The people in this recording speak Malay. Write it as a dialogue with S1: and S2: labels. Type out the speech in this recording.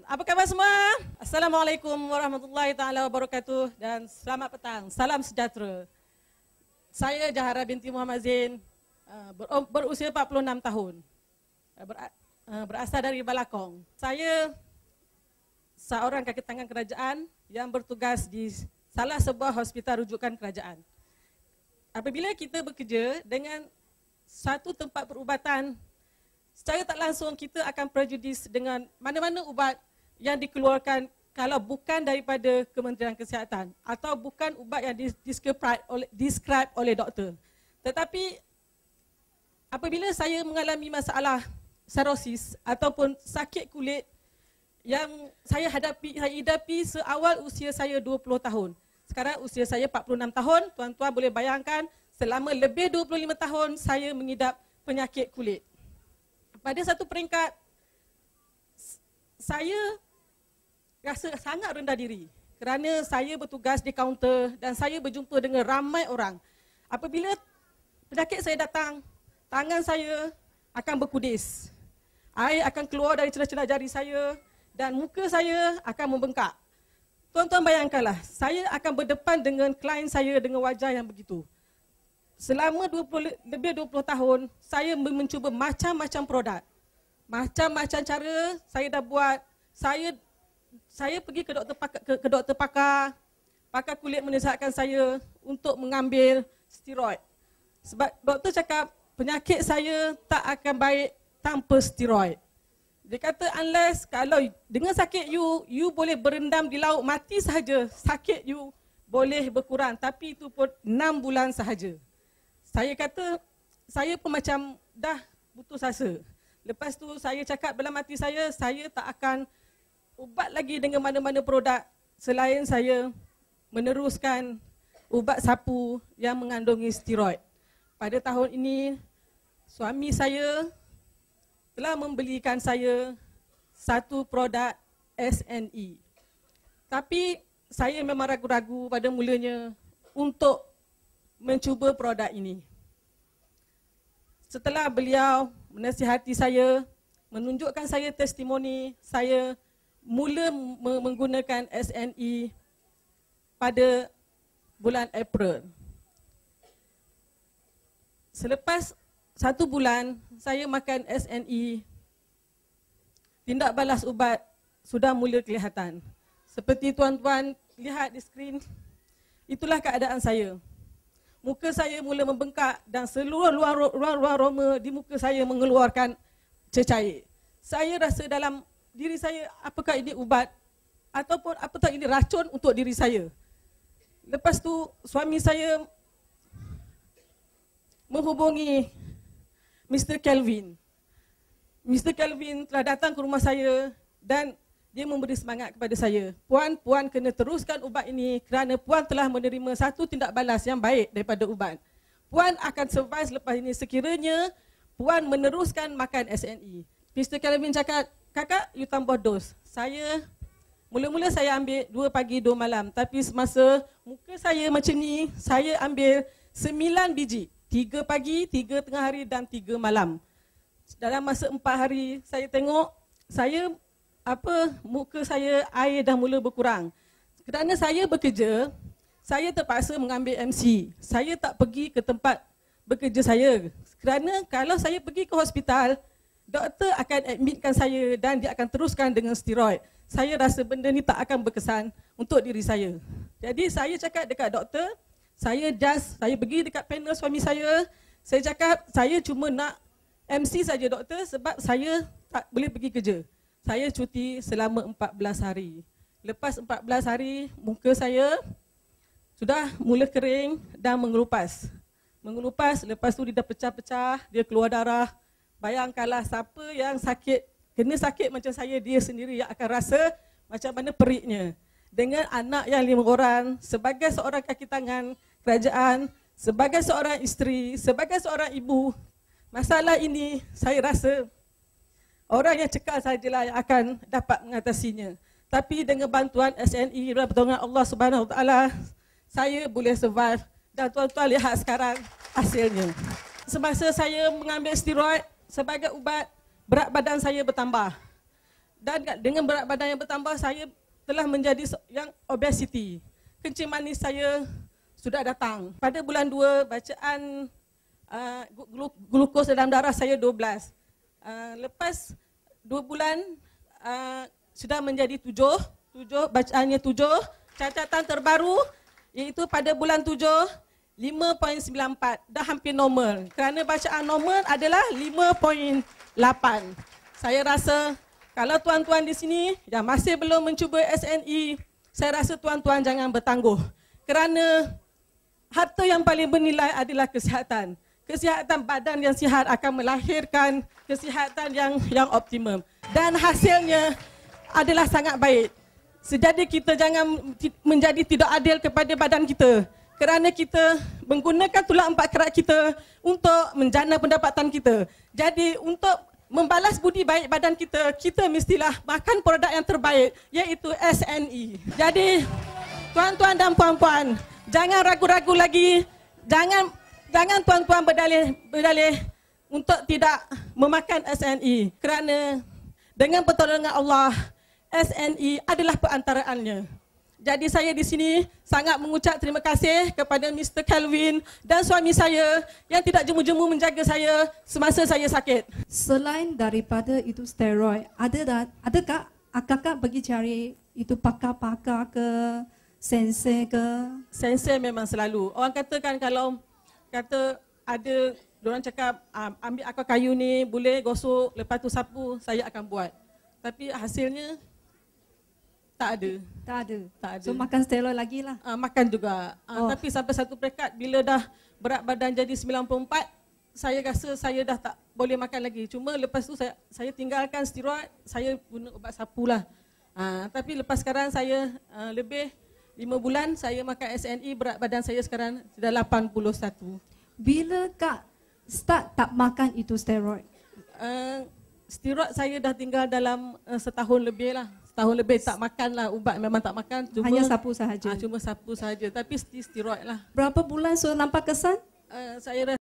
S1: Apa khabar semua? Assalamualaikum warahmatullahi taala wabarakatuh dan selamat petang. Salam sejahtera. Saya Jahara binti Muhammad Zain, berusia 46 tahun. Berasal dari Balakong. Saya seorang kaki tangan kerajaan yang bertugas di salah sebuah hospital rujukan kerajaan. Apabila kita bekerja dengan satu tempat perubatan, secara tak langsung kita akan prejudis dengan mana-mana ubat yang dikeluarkan kalau bukan daripada Kementerian Kesihatan atau bukan ubat yang describe oleh doktor. Tetapi apabila saya mengalami masalah serosis ataupun sakit kulit yang saya hadapi seawal usia saya 20 tahun. Sekarang usia saya 46 tahun, tuan-tuan boleh bayangkan selama lebih 25 tahun saya mengidap penyakit kulit. Pada satu peringkat, saya rasa sangat rendah diri kerana saya bertugas di kaunter dan saya berjumpa dengan ramai orang. Apabila penyakit saya datang, tangan saya akan berkudis. Air akan keluar dari celah-celah jari saya dan muka saya akan membengkak. Tuan-tuan bayangkanlah, saya akan berdepan dengan klien saya dengan wajah yang begitu. Selama lebih 20 tahun, saya mencuba macam-macam produk. Macam-macam cara saya dah buat. Saya pergi ke doktor pakar kulit menasihatkan saya untuk mengambil steroid. Sebab doktor cakap penyakit saya tak akan baik tanpa steroid. Dia kata unless kalau dengan sakit you boleh berendam di laut mati sahaja, sakit you boleh berkurang, tapi itu pun 6 bulan sahaja. Saya kata saya pun macam dah putus asa. Lepas tu saya cakap dalam hati saya tak akan ubat lagi dengan mana-mana produk selain saya meneruskan ubat sapu yang mengandungi steroid. Pada tahun ini, suami saya telah membelikan saya satu produk SNE. Tapi saya memang ragu-ragu pada mulanya untuk mencuba produk ini. Setelah beliau menasihati saya, menunjukkan saya testimoni, saya mula menggunakan SNE pada bulan April. Selepas 1 bulan saya makan SNE, tindak balas ubat sudah mula kelihatan. Seperti tuan-tuan lihat di skrin, itulah keadaan saya. Muka saya mula membengkak dan seluruh ruang roma di muka saya mengeluarkan cecair. Saya rasa dalam diri saya, apakah ini ubat ataupun apakah ini racun untuk diri saya. Lepas tu suami saya menghubungi Mr. Kelvin. Mr. Kelvin telah datang ke rumah saya dan dia memberi semangat kepada saya. Puan kena teruskan ubat ini kerana puan telah menerima satu tindak balas yang baik daripada ubat. Puan akan survive selepas ini sekiranya puan meneruskan makan SNE. Mr. Kelvin cakap, kakak, you tambah dos. Mula-mula saya ambil 2 pagi 2 malam. Tapi semasa muka saya macam ni, saya ambil 9 biji. 3 pagi, 3 tengah hari dan 3 malam. Dalam masa 4 hari, saya tengok, muka saya air dah mula berkurang. Kerana saya bekerja, saya terpaksa mengambil MC. Saya tak pergi ke tempat bekerja saya. Kerana kalau saya pergi ke hospital, doktor akan admitkan saya dan dia akan teruskan dengan steroid. Saya rasa benda ni tak akan berkesan untuk diri saya. Jadi saya cakap dekat doktor, saya pergi dekat panel suami saya cakap saya cuma nak MC saja doktor sebab saya tak boleh pergi kerja. Saya cuti selama 14 hari. Lepas 14 hari, muka saya sudah mula kering dan mengelupas. Lepas tu dia dah pecah-pecah, dia keluar darah. Bayangkanlah siapa yang kena sakit macam saya, dia sendiri yang akan rasa macam mana periknya. Dengan anak yang 5 orang, sebagai seorang kaki tangan kerajaan, sebagai seorang isteri, sebagai seorang ibu, masalah ini saya rasa orang yang cekal sajalah yang akan dapat mengatasinya. Tapi dengan bantuan SNE dan pertolongan Allah Subhanahu Wa Taala, saya boleh survive dan tuan-tuan lihat sekarang hasilnya. Semasa saya mengambil steroid sebagai ubat, berat badan saya bertambah. Dan dengan berat badan yang bertambah, saya telah menjadi yang obesity. Kencing manis saya sudah datang. Pada bulan 2, bacaan glukos dalam darah saya 12. Lepas 2 bulan, sudah menjadi 7, bacaannya 7. Catatan terbaru, iaitu pada bulan 7, 5.94, dah hampir normal. Kerana bacaan normal adalah 5.8. Saya rasa kalau tuan-tuan di sini yang masih belum mencuba SNE, saya rasa tuan-tuan jangan bertangguh. Kerana harta yang paling bernilai adalah kesihatan. Kesihatan badan yang sihat akan melahirkan kesihatan yang optimum. Dan hasilnya adalah sangat baik. Jadi kita jangan menjadi tidak adil kepada badan kita. Kerana kita menggunakan tulang empat kerat kita untuk menjana pendapatan kita. Jadi untuk membalas budi baik badan kita, kita mestilah makan produk yang terbaik, iaitu SNE. Jadi tuan-tuan dan puan-puan, jangan ragu-ragu lagi, jangan tuan-tuan berdalih untuk tidak memakan SNE. Kerana dengan pertolongan Allah, SNE adalah perantaraannya. Jadi saya di sini sangat mengucap terima kasih kepada Mr. Kelvin dan suami saya yang tidak jemu-jemu menjaga saya semasa saya sakit.
S2: Selain daripada itu steroid, adakah kakak pergi cari itu pakar-pakar ke, sensei ke?
S1: Sensei memang selalu. Orang katakan kalau kata ada, diorang cakap ambil akar kayu ni boleh gosok, lepas tu sapu, saya akan buat. Tapi hasilnya tak ada.
S2: Tak ada.
S1: Tak ada.
S2: So makan steroid lagi lah.
S1: Makan juga. Tapi sampai satu peringkat bila dah berat badan jadi 94, saya rasa saya dah tak boleh makan lagi. Cuma lepas tu saya tinggalkan steroid, saya guna ubat sapu lah. Tapi lepas sekarang saya lebih 5 bulan saya makan SNE, berat badan saya sekarang sudah 81.
S2: Bila kak start tak makan itu steroid?
S1: Steroid saya dah tinggal dalam setahun lebih lah. Setahun lebih tak makan lah, ubat memang tak makan. Cuma,
S2: hanya sapu sahaja?
S1: Cuma sapu sahaja, tapi steroid lah.
S2: Berapa bulan so nampak kesan?
S1: Saya rasa